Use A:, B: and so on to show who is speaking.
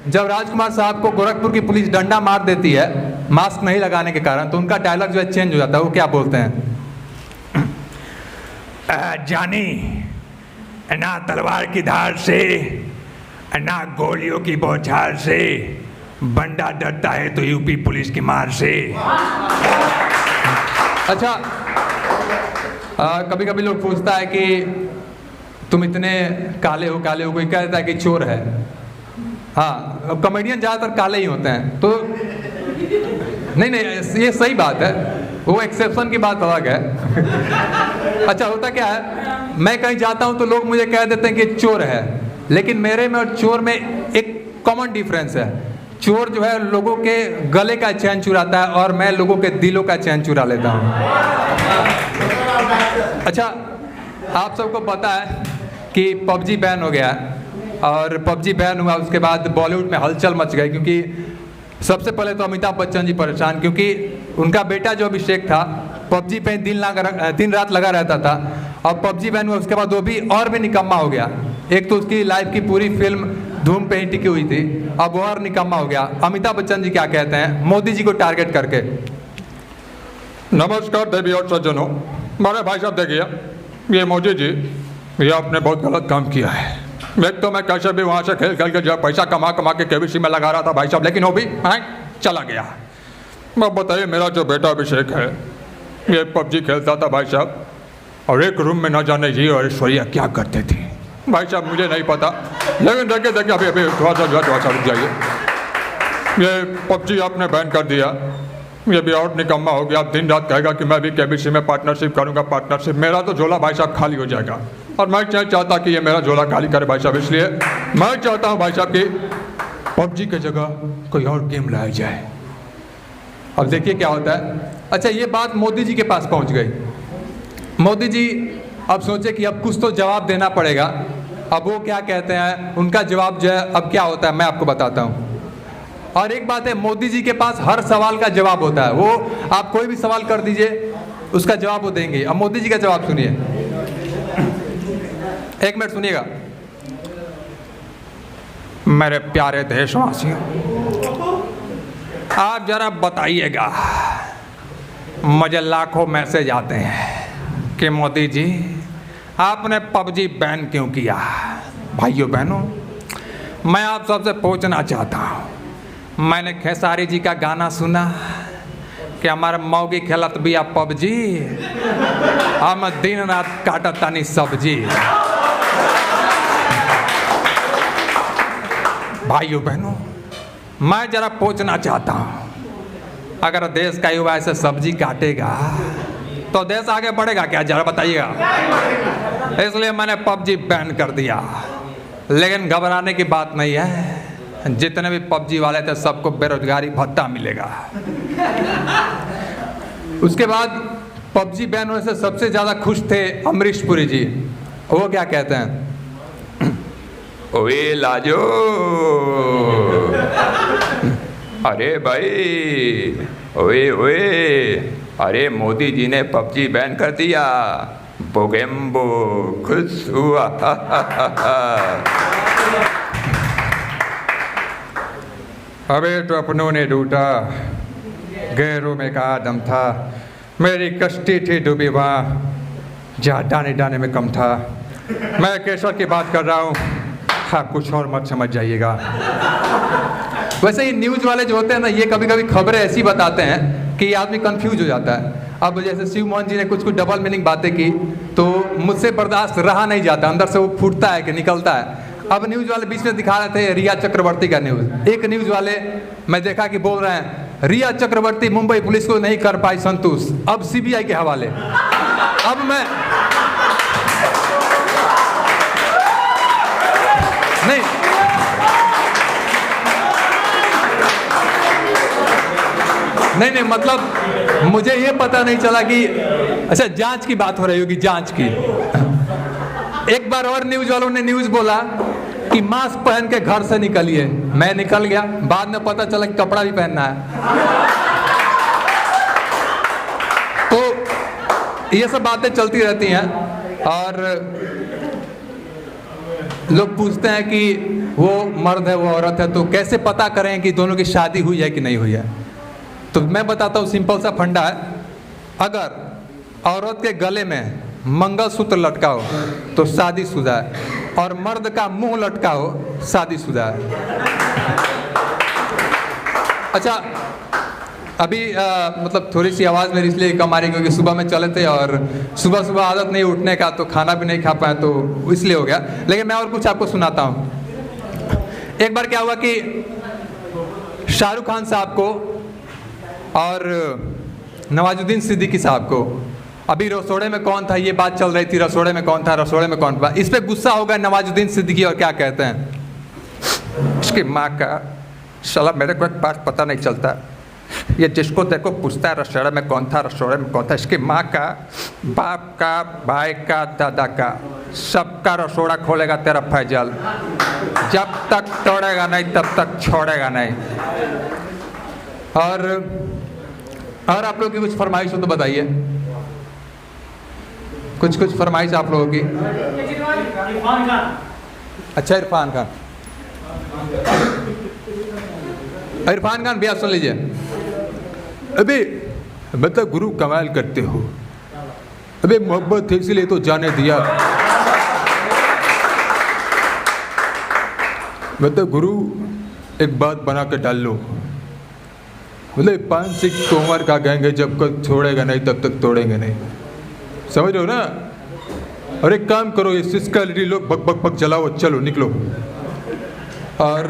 A: जब राजकुमार साहब को गोरखपुर की पुलिस डंडा मार देती है मास्क नहीं लगाने के कारण, तो उनका डायलॉग जो है चेंज हो जाता है। वो क्या बोलते हैं?
B: जानी, ना तलवार की धार से ना गोलियों की बौछार से, बंदा डरता है तो यूपी पुलिस की मार से।
A: अच्छा, कभी कभी लोग पूछता है कि तुम इतने काले हो कोई कहता है कि चोर है। हाँ, कॉमेडियन ज़्यादातर काले ही होते हैं, तो नहीं ये सही बात है, वो एक्सेप्शन की बात अलग है। अच्छा, होता क्या है, मैं कहीं जाता हूँ तो लोग मुझे कह देते हैं कि चोर है, लेकिन मेरे में और चोर में एक कॉमन डिफरेंस है। चोर जो है लोगों के गले का चैन चुराता है और मैं लोगों के दिलों का चैन चुरा लेता हूँ। अच्छा, आप सबको पता है कि पबजी बैन हो गया, और पबजी बैन हुआ उसके बाद बॉलीवुड में हलचल मच गई, क्योंकि सबसे पहले तो अमिताभ बच्चन जी परेशान, क्योंकि उनका बेटा जो अभिषेक था पबजी पे दिन रात लगा रहता था, और पबजी बैन हुआ उसके बाद वो भी और भी निकम्मा हो गया। एक तो उसकी लाइफ की पूरी फिल्म धूम पे ही टिकी हुई थी, अब वो और निकम्मा हो गया। अमिताभ बच्चन जी क्या कहते हैं मोदी जी को टारगेट करके?
C: नमस्कार देवी और सज्जनों, मेरे भाई साहब देखिए, ये मोदी जी ये आपने बहुत गलत काम किया है। एक तो मैं कैसे भी वहाँ से खेल के जो पैसा कमा के केबीसी में लगा रहा था भाई साहब, लेकिन वो भी चला गया। अब बताइए, मेरा जो बेटा अभिषेक है ये पबजी खेलता था भाई साहब, और एक रूम में न जाने जी और ऐश्वर्या क्या करते थे भाई साहब, मुझे नहीं पता, लेकिन देखिए अभी थोड़ा सा रुक जाइए। ये पबजी आपने बैन कर दिया, ये भी और निकम्मा हो गया। आप दिन रात कहेगा कि मैं भी केबीसी में पार्टनरशिप करूंगा, पार्टनरशिप, मेरा तो झोला भाई साहब खाली हो जाएगा। और मैं क्या चाहता कि ये मेरा झोला खाली करे भाई साहब, इसलिए मैं चाहता हूँ भाई साहब कि पबजी की जगह कोई और गेम लाया जाए।
A: अब देखिए क्या होता है। अच्छा, ये बात मोदी जी के पास पहुंच गई। मोदी जी अब सोचे कि अब कुछ तो जवाब देना पड़ेगा। अब वो क्या कहते हैं, उनका जवाब जो है अब क्या होता है मैं आपको बताता हूँ। और एक बात है, मोदी जी के पास हर सवाल का जवाब होता है। वो आप कोई भी सवाल कर दीजिए उसका जवाब वो देंगे। अब मोदी जी का जवाब सुनिए, एक मिनट सुनिएगा।
B: मेरे प्यारे देशवासियों, आप जरा बताइएगा, मुझे लाखों मैसेज आते हैं कि मोदी जी आपने पबजी बैन क्यों किया। भाइयों बहनों, मैं आप सबसे पूछना चाहता हूँ, मैंने खेसारी जी का गाना सुना कि हमारे मौगी खेलत भी आप पबजी, हम दिन रात काटत तानी सब्जी। भाइयों बहनों, मैं जरा पूछना चाहता हूँ, अगर देश का युवा ऐसे सब्जी काटेगा तो देश आगे बढ़ेगा क्या? जरा बताइएगा। इसलिए मैंने पबजी बैन कर दिया, लेकिन घबराने की बात नहीं है। जितने भी पबजी वाले थे सबको बेरोजगारी भत्ता मिलेगा।
A: उसके बाद पबजी बैन होने से सबसे ज़्यादा खुश थे अमरीश पुरी जी। वो क्या कहते हैं?
B: ओए लाजो, अरे भाई, ओए ओए, अरे मोदी जी ने पबजी बैन कर दिया, बोगेम्बो खुश हुआ।
C: अबे तो अपनों ने लूटा, गैरों में कहा दम था, मेरी कश्ती थी डूबी वहाँ जहाँ दाने दाने में कम था। मैं केसर की बात कर रहा हूँ, हाँ कुछ और मत समझ जाइएगा।
A: वैसे ये न्यूज़ वाले जो होते हैं ना, ये कभी कभी खबरें ऐसी बताते हैं कि आदमी कंफ्यूज हो जाता है। अब जैसे शिव मोहन जी ने कुछ डबल मीनिंग बातें की तो मुझसे बर्दाश्त रहा नहीं जाता, अंदर से वो फूटता है कि निकलता है। अब न्यूज़ वाले बीच में दिखा रहे थे रिया चक्रवर्ती का न्यूज़। एक न्यूज़ वाले मैं देखा कि बोल रहे हैं रिया चक्रवर्ती मुंबई पुलिस को नहीं कर पाई संतुष्ट, अब सीबीआई के हवाले। अब मैं नहीं मतलब मुझे ये पता नहीं चला कि अच्छा जांच की बात हो रही होगी, जांच की। एक बार और न्यूज़ वालों ने न्यूज़ बोला कि मास्क पहन के घर से निकलिए, मैं निकल गया, बाद में पता चला कि कपड़ा भी पहनना है। तो ये सब बातें चलती रहती हैं। और लोग पूछते हैं कि वो मर्द है वो औरत है, तो कैसे पता करें कि दोनों की शादी हुई है कि नहीं हुई है? तो मैं बताता हूँ, सिंपल सा फंडा है। अगर औरत के गले में मंगलसूत्र लटका हो तो शादीशुदा है, और मर्द का मुंह लटका हो शादीशुदा है। अच्छा, अभी मतलब थोड़ी सी आवाज़ मेरी इसलिए कम आ रही क्योंकि सुबह में चले थे और सुबह सुबह आदत नहीं उठने का, तो खाना भी नहीं खा पाए, तो इसलिए हो गया। लेकिन मैं और कुछ आपको सुनाता हूँ। एक बार क्या हुआ कि शाहरुख खान साहब को और नवाजुद्दीन सिद्दीकी साहब को, अभी रसोड़े में कौन था ये बात चल रही थी, रसोड़े में कौन था, रसोड़े में कौन था। इस पे गुस्सा हो गया नवाजुद्दीन सिद्दीकी और क्या कहते हैं,
C: इसकी माँ का साला मेरे को एक बात पता नहीं चलता, ये जिसको देखो पूछता है रसोड़े में कौन था, रसोड़े में कौन था। इसकी माँ का, बाप का, भाई का, दादा का, सबका रसोड़ा खोलेगा तेरा फैजल। जब तक तोड़ेगा नहीं तब तक छोड़ेगा नहीं।
A: और आप लोगों की कुछ फरमाइश हो तो बताइए, कुछ फरमाइश आप लोगों की। अच्छा, इरफान खान भैया सुन लीजिए।
C: अबे मतलब गुरु कमाल करते हो, अबे मोहब्बत है इसलिए तो जाने दिया। मतलब गुरु एक बात बना के डाल लो, मतलब 5 सिख तो उम्र का गैंग है, जब तक छोड़ेगा नहीं तब तक तोड़ेंगे नहीं, समझ रहे हो ना। और एक काम करो, ये सिस्का लोग बक बक बक चलाओ, चलो निकलो। और